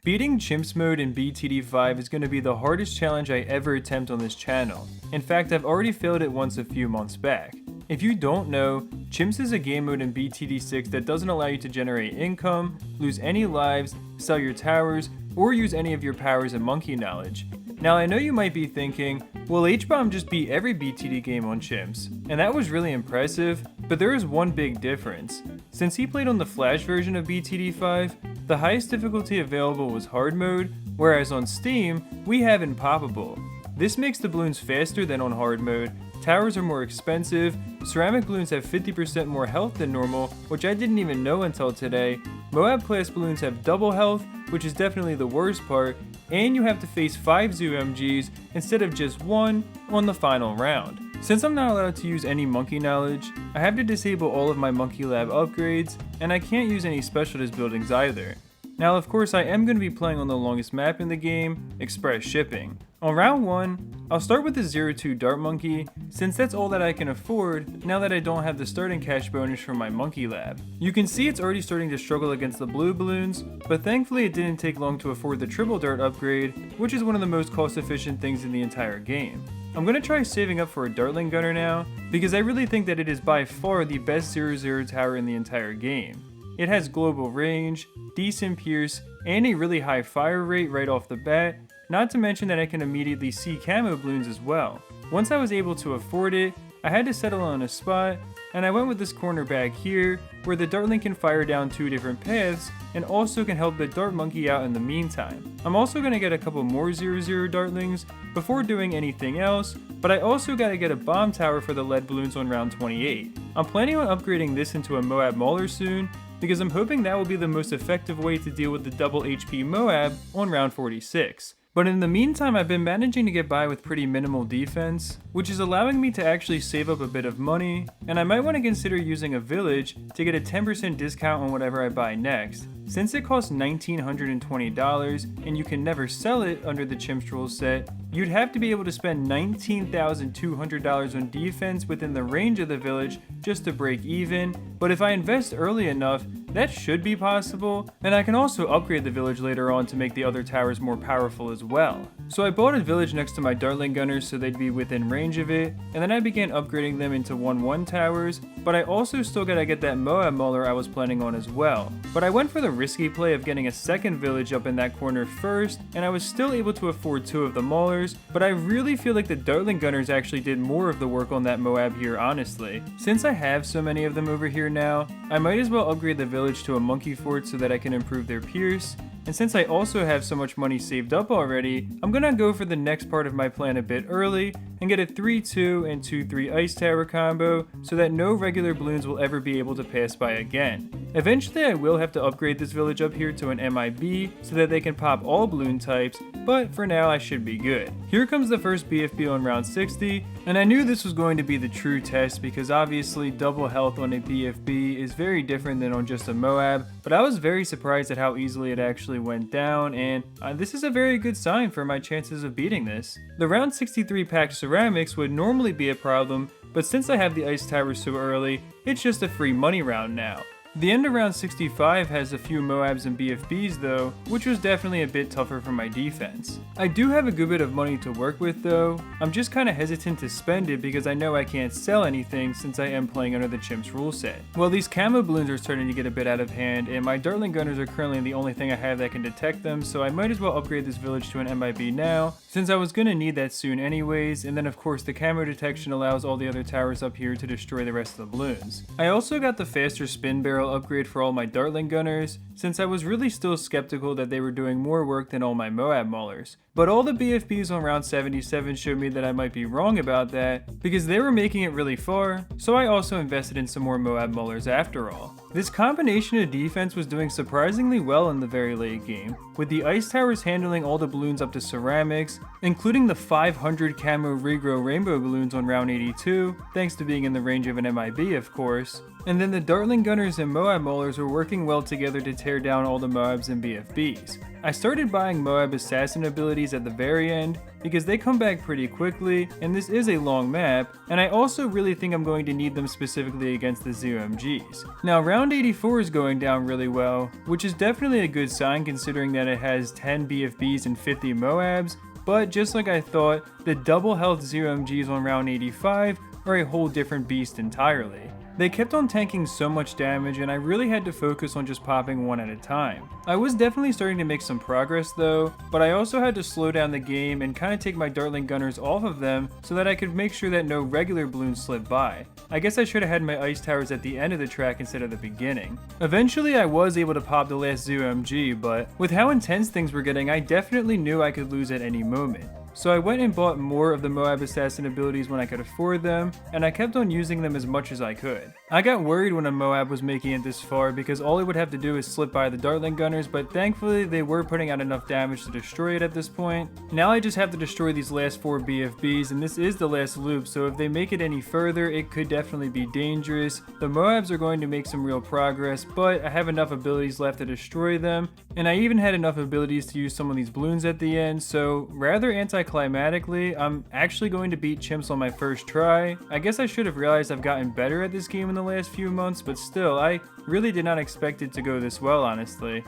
Beating Chimps mode in BTD5 is going to be the hardest challenge I ever attempt on this channel. In fact, I've already failed it once a few months back. If you don't know, Chimps is a game mode in BTD6 that doesn't allow you to generate income, lose any lives, sell your towers, or use any of your powers and monkey knowledge. Now I know you might be thinking, well, H-Bomb just beat every BTD game on Chimps, and that was really impressive, but there is one big difference. Since he played on the Flash version of BTD5, the highest difficulty available was hard mode, whereas on Steam, we have Impoppable. This makes the balloons faster than on hard mode, towers are more expensive, ceramic balloons have 50% more health than normal, which I didn't even know until today, Moab class balloons have double health, which is definitely the worst part, and you have to face 5 ZOMGs instead of just 1 on the final round. Since I'm not allowed to use any monkey knowledge, I have to disable all of my monkey lab upgrades, and I can't use any specialist buildings either. Now of course I am going to be playing on the longest map in the game, Express Shipping. On round 1, I'll start with the 02 Dart Monkey, since that's all that I can afford now that I don't have the starting cash bonus from my monkey lab. You can see it's already starting to struggle against the blue balloons, but thankfully it didn't take long to afford the triple dart upgrade, which is one of the most cost efficient things in the entire game. I'm going to try saving up for a Dartling Gunner now, because I really think that it is by far the best 0-0 tower in the entire game. It has global range, decent pierce, and a really high fire rate right off the bat, not to mention that I can immediately see camo balloons as well. Once I was able to afford it, I had to settle on a spot, and I went with this corner back here, where the Dartling can fire down 2 different paths, and also can help the Dart Monkey out in the meantime. I'm also going to get a couple more 0-0 Dartlings before doing anything else, but I also got to get a bomb tower for the lead balloons on round 28. I'm planning on upgrading this into a Moab Mauler soon, because I'm hoping that will be the most effective way to deal with the double HP Moab on round 46. But in the meantime, I've been managing to get by with pretty minimal defense, which is allowing me to actually save up a bit of money, and I might want to consider using a village to get a 10% discount on whatever I buy next. Since it costs $1,920 and you can never sell it under the Chimps rule set, you'd have to be able to spend $19,200 on defense within the range of the village just to break even, but if I invest early enough, that should be possible, and I can also upgrade the village later on to make the other towers more powerful as well. So I bought a village next to my Dartling Gunners so they'd be within range of it, and then I began upgrading them into 1-1 towers, but I also still gotta get that Moab Mauler I was planning on as well. But I went for the risky play of getting a second village up in that corner first, and I was still able to afford 2 of the Maulers, but I really feel like the Dartling Gunners actually did more of the work on that Moab here, honestly. Since I have so many of them over here now, I might as well upgrade the village to a monkey fort so that I can improve their pierce, and since I also have so much money saved up already, I'm gonna go for the next part of my plan a bit early and get a 3-2 and 2-3 ice tower combo so that no regular balloons will ever be able to pass by again. Eventually I will have to upgrade this village up here to an MIB so that they can pop all balloon types, but for now I should be good. Here comes the first BFB on round 60, and I knew this was going to be the true test because obviously double health on a BFB is very different than on just a Moab, but I was very surprised at how easily it actually went down, and this is a very good sign for my chances of beating this. The round 63 packed ceramics would normally be a problem, but since I have the ice tower so early, it's just a free money round now. The end of round 65 has a few Moabs and BFBs though, which was definitely a bit tougher for my defense. I do have a good bit of money to work with though. I'm just kinda hesitant to spend it because I know I can't sell anything since I am playing under the Chimps rule set. Well, these camo balloons are starting to get a bit out of hand, and my Dartling Gunners are currently the only thing I have that can detect them, so I might as well upgrade this village to an MIB now, since I was gonna need that soon anyways, and then of course the camo detection allows all the other towers up here to destroy the rest of the balloons. I also got the faster spin barrel upgrade for all my Dartling Gunners, since I was really still skeptical that they were doing more work than all my Moab Maulers. But all the BFBs on round 77 showed me that I might be wrong about that, because they were making it really far, so I also invested in some more Moab Maulers after all. This combination of defense was doing surprisingly well in the very late game, with the ice towers handling all the balloons up to ceramics, including the 500 camo regrow rainbow balloons on round 82, thanks to being in the range of an MIB of course, and then the Dartling Gunners and Moab Maulers were working well together to tear down all the Moabs and BFBs. I started buying Moab assassin abilities at the very end, because they come back pretty quickly, and this is a long map, and I also really think I'm going to need them specifically against the ZOMGs. Now round 84 is going down really well, which is definitely a good sign considering that it has 10 BFBs and 50 Moabs, but just like I thought, the double health ZOMGs on round 85 are a whole different beast entirely. They kept on tanking so much damage and I really had to focus on just popping one at a time. I was definitely starting to make some progress though, but I also had to slow down the game and kind of take my Dartling Gunners off of them so that I could make sure that no regular balloons slipped by. I guess I should have had my ice towers at the end of the track instead of the beginning. Eventually I was able to pop the last ZOMG, but with how intense things were getting, I definitely knew I could lose at any moment. So I went and bought more of the Moab Assassin abilities when I could afford them, and I kept on using them as much as I could. I got worried when a Moab was making it this far because all it would have to do is slip by the Dartling Gunners, but thankfully they were putting out enough damage to destroy it at this point. Now I just have to destroy these last 4 BFBs, and this is the last loop, so if they make it any further, it could definitely be dangerous. The Moabs are going to make some real progress, but I have enough abilities left to destroy them, and I even had enough abilities to use some of these balloons at the end, so rather anticlimactically, I'm actually going to beat Chimps on my first try. I guess I should have realized I've gotten better at this game in the last few months, but still, I really did not expect it to go this well, honestly.